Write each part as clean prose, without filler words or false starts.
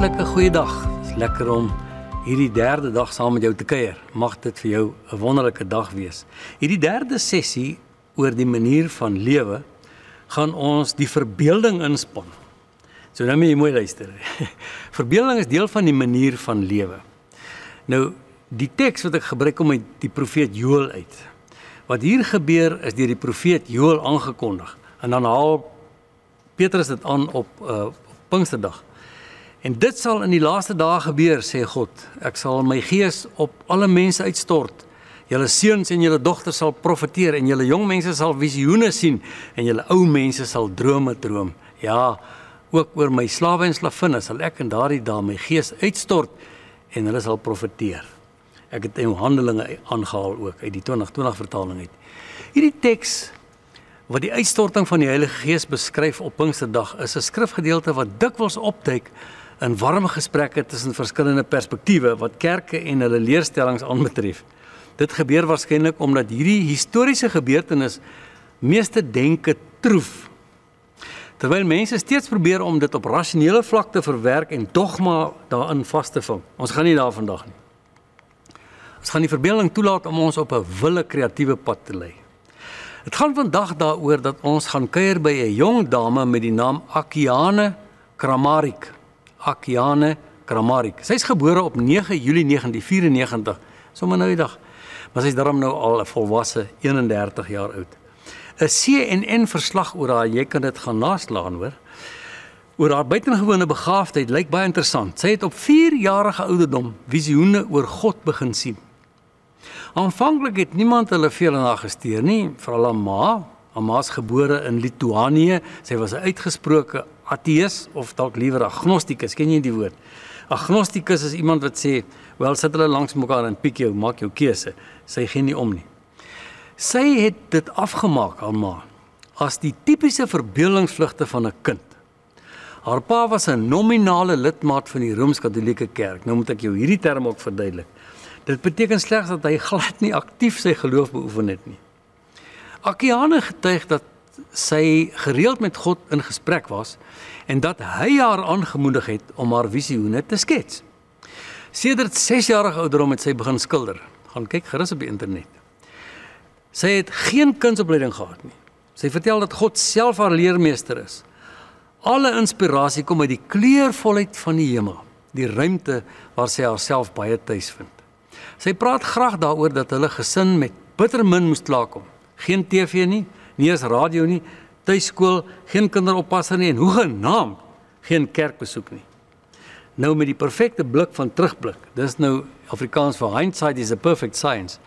Hartlike goeiedag. Het is lekker om hierdie derde dag saam met jou te kuier. Mag dit vir jou 'n wonderlike dag wees. Hierdie derde sessie oor die manier van lewe gaan ons die verbeelding inspan. So nou moet jy mooi luister. Verbeelding is deel van die manier van lewe. Nou, die teks wat ek gebruik kom uit die profeet Joël uit. Wat hier gebeur is deur die profeet Joël aangekondig. En dan haal Petrus dit aan op Pinksterdag. En dit sal in die laaste dae gebeur, sê God. Ek sal my gees op alle mense uitstort. Julle seuns en julle dogters sal profeteer en julle jong mense sal visioene sien en julle ou mense sal drome droom. Ja, ook oor my slawe en slavinne sal ek in daardie dae my gees uitstort en hulle sal profeteer. Ek het in Handelinge aangehaal ook uit die 2020 vertaling uit. Hierdie teks wat die uitstorting van die Heilige Gees beskryf op Pinksterdag is 'n skrifgedeelte wat dikwels opduik in warme gesprekke tussen verskillende perspektiewe wat kerke en hulle leerstellings aanbetref. Dit gebeur waarskynlik omdat hierdie historiese gebeurtenis meeste denke troef. Terwyl mense steeds probeer om dit op rasionele vlak te verwerk en dogma daarin vas te vang. Ons gaan nie daar vandag nie. Ons gaan die verbeelding toelaat om ons op 'n wille kreatiewe pad te lei. Het gaan vandag daaroor dat ons gaan kuier by 'n jong dame met die naam Akiane Kramarik. Akiane Kramarik. Sy is gebore op 9 Julie 1994, sommer nou die dag. Maar sy is daarom nou al 'n volwasse 31 jaar oud. 'n CNN verslag oor haar, jy kan dit gaan naslaan hoor. Oor haar buitengewone begaafdheid lyk baie interessant. Sy het op 4-jarige ouderdom visioene oor God begin sien. Aanvanklik het niemand hulle veel in haar gesteer nie, veral haar ma. Haar ma is gebore in Lituanië. Sy was 'n uitgesproke ateïs of dalk liewer agnostikus. Ken jy die woord? Agnostikus is iemand wat sê, wel sit hulle langs mekaar en piek jou, maak jou keuse. Sy gee nie om nie. Sy het dit afgemaak, haar ma, as die tipiese verbeeldingsvlugte van 'n kind. Haar pa was 'n nominale lidmaat van die Rooms-Katolieke Kerk. Nou moet ek jou hierdie term ook verduidelik. Dit beteken slegs dat hy glad nie aktief sy geloof beoefen het nie. Akiane getuig dat sy gereeld met God in gesprek was en dat hy haar aangemoedig het om haar visioene te skets. Sedert 6-jarige ouderdom het sy begin skilder. Gaan kyk gerus op die internet. Sy het geen kunsopleiding gehad nie. Sy vertel dat God self haar leermeester is. Alle inspirasie kom uit die kleurvolheid van die hemel, die ruimte waar sy haarself baie tuis vind. Sy praat graag daaroor dat hulle gesin met bitter min moes klaarkom. Geen TV nie, nie eens radio nie, tuiskool, geen kinderoppasser nie en hoegenaamd geen kerkbesoek nie. Nou met die perfekte blik van terugblik, dis nou Afrikaans vir hindsight is a perfect science.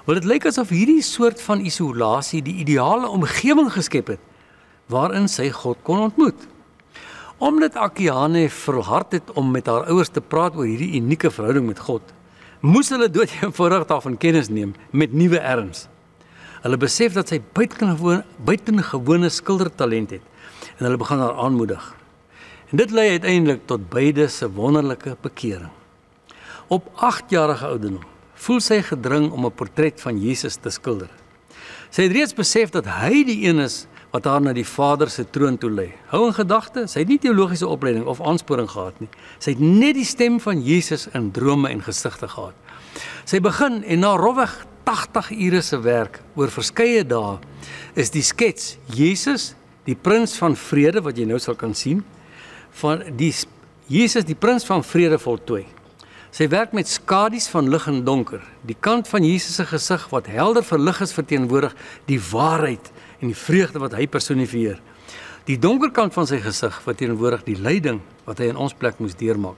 Wel dit lyk asof hierdie soort van isolasie die ideale omgewing geskep het, waarin sy God kon ontmoet. Omdat Akiane volhard het om met haar ouers te praat oor hierdie unieke verhouding met God, moes hulle dood eenvoudig daarvan kennis neem met nuwe erns. Hulle besef dat sy buitengewone skildertalent het en hulle begin haar aanmoedig. En dit lei uiteindelik tot beide se wonderlike bekering. Op 8-jarige ouderdom voel sy gedring om 'n portret van Jesus te skilder. Sy het reeds besef dat hy die een is wat haar na die Vader se troon toe lei. Hou in gedagte, sy het nie teologiese opleiding of aansporing gehad nie. Sy het net die stem van Jesus in drome en gesigte gehad. Sy begin en na rofweg 80 ure se werk oor verskeie dae is die skets Jesus, die prins van vrede wat jy nou sal kan sien, van die Jesus die prins van vrede voltooi. Sy werk met skadies van lig en donker. Die kant van Jesus se gesig wat helder verlig is verteenwoordig die waarheid en die vreugde wat hy personifieer. Die donker kant van sy gesig verteenwoordig die lyding wat hy in ons plek moes deurmaak.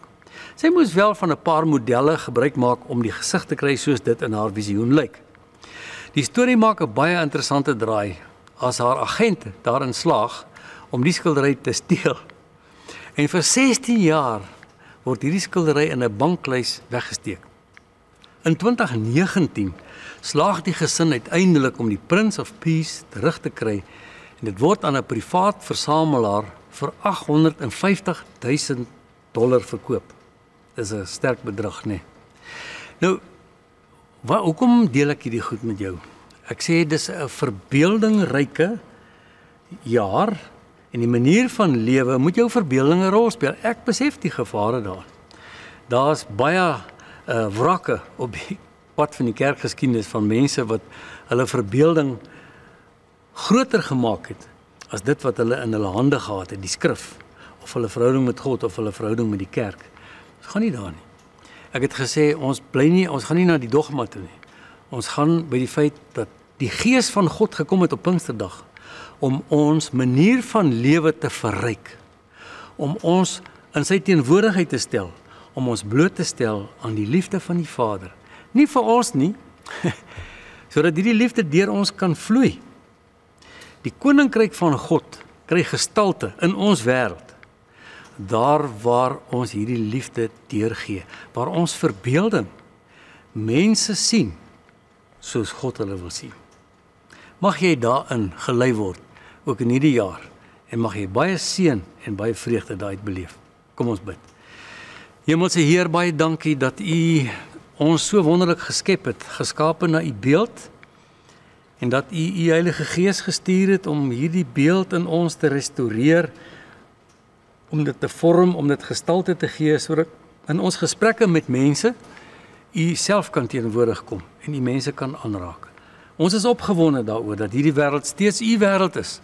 Sy moes wel van 'n paar modelle gebruik maak om die gesig te kry soos dit in haar visioen lyk. Die storie maak 'n baie interessante draai as haar agent daarin slaag om die skildery te steel. En vir 16 jaar word hierdie skildery in 'n banklys weggesteek. In 2019 slaag die gesin uiteindelik om die Prince of Peace terug te kry en dit word aan 'n privaat versamelaar vir $850,000 verkoop. Dis 'n sterk bedrag, né? Nou, hoekom deel ek hierdie goed met jou? Ek sê dis 'n verbeeldingryke jaar En die manier van lewe moet jou verbeelding 'n rol speel. Ek besef die gevare daar. Daar's baie wrakke op die pad van die kerkgeskiedenis van mense wat hulle verbeelding groter gemaak het as dit wat hulle in hulle hande gehad het, die skrif, of hulle verhouding met God, of hulle verhouding met die kerk. Ons gaan nie daar nie. Ek het gesê, ons gaan nie na die dogma toe nie. Ons gaan by die feit dat die Gees van God gekom het op Pinksterdag, om ons manier van lewe te verryk, om ons in sy teenwoordigheid te stel, om ons bloot te stel aan die liefde van die Vader. Nie vir ons nie, sodat hierdie liefde deur ons kan vloei. Die koninkryk van God kry gestalte in ons wêreld, daar waar ons hierdie liefde deurgee, waar ons verbeelding mense sien, soos God hulle wil sien. Mag jy daarin gelei word, ook in hierdie jaar, en mag jy baie seën en baie vreugde daaruit beleef. Kom ons bid. Hemelse Heer, baie dankie dat U ons so wonderlik geskep het, geskape na U beeld, en dat U Heilige Gees gestuur het om hierdie beeld in ons te restoreer, om dit te vorm, om dit gestalte te gee, sodat in ons gesprekke met mense U self kan teenwoordig kom en U mense kan aanraak. Ons is opgewonde daaroor dat hierdie wêreld steeds U wêreld is,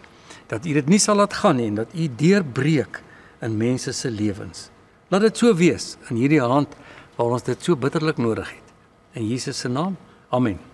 dat U dit nie sal laat gaan nie en dat U deurbreek in mense se lewens. Laat dit so wees in hierdie hand waar ons dit so bitterlik nodig het. In Jesus se naam. Amen.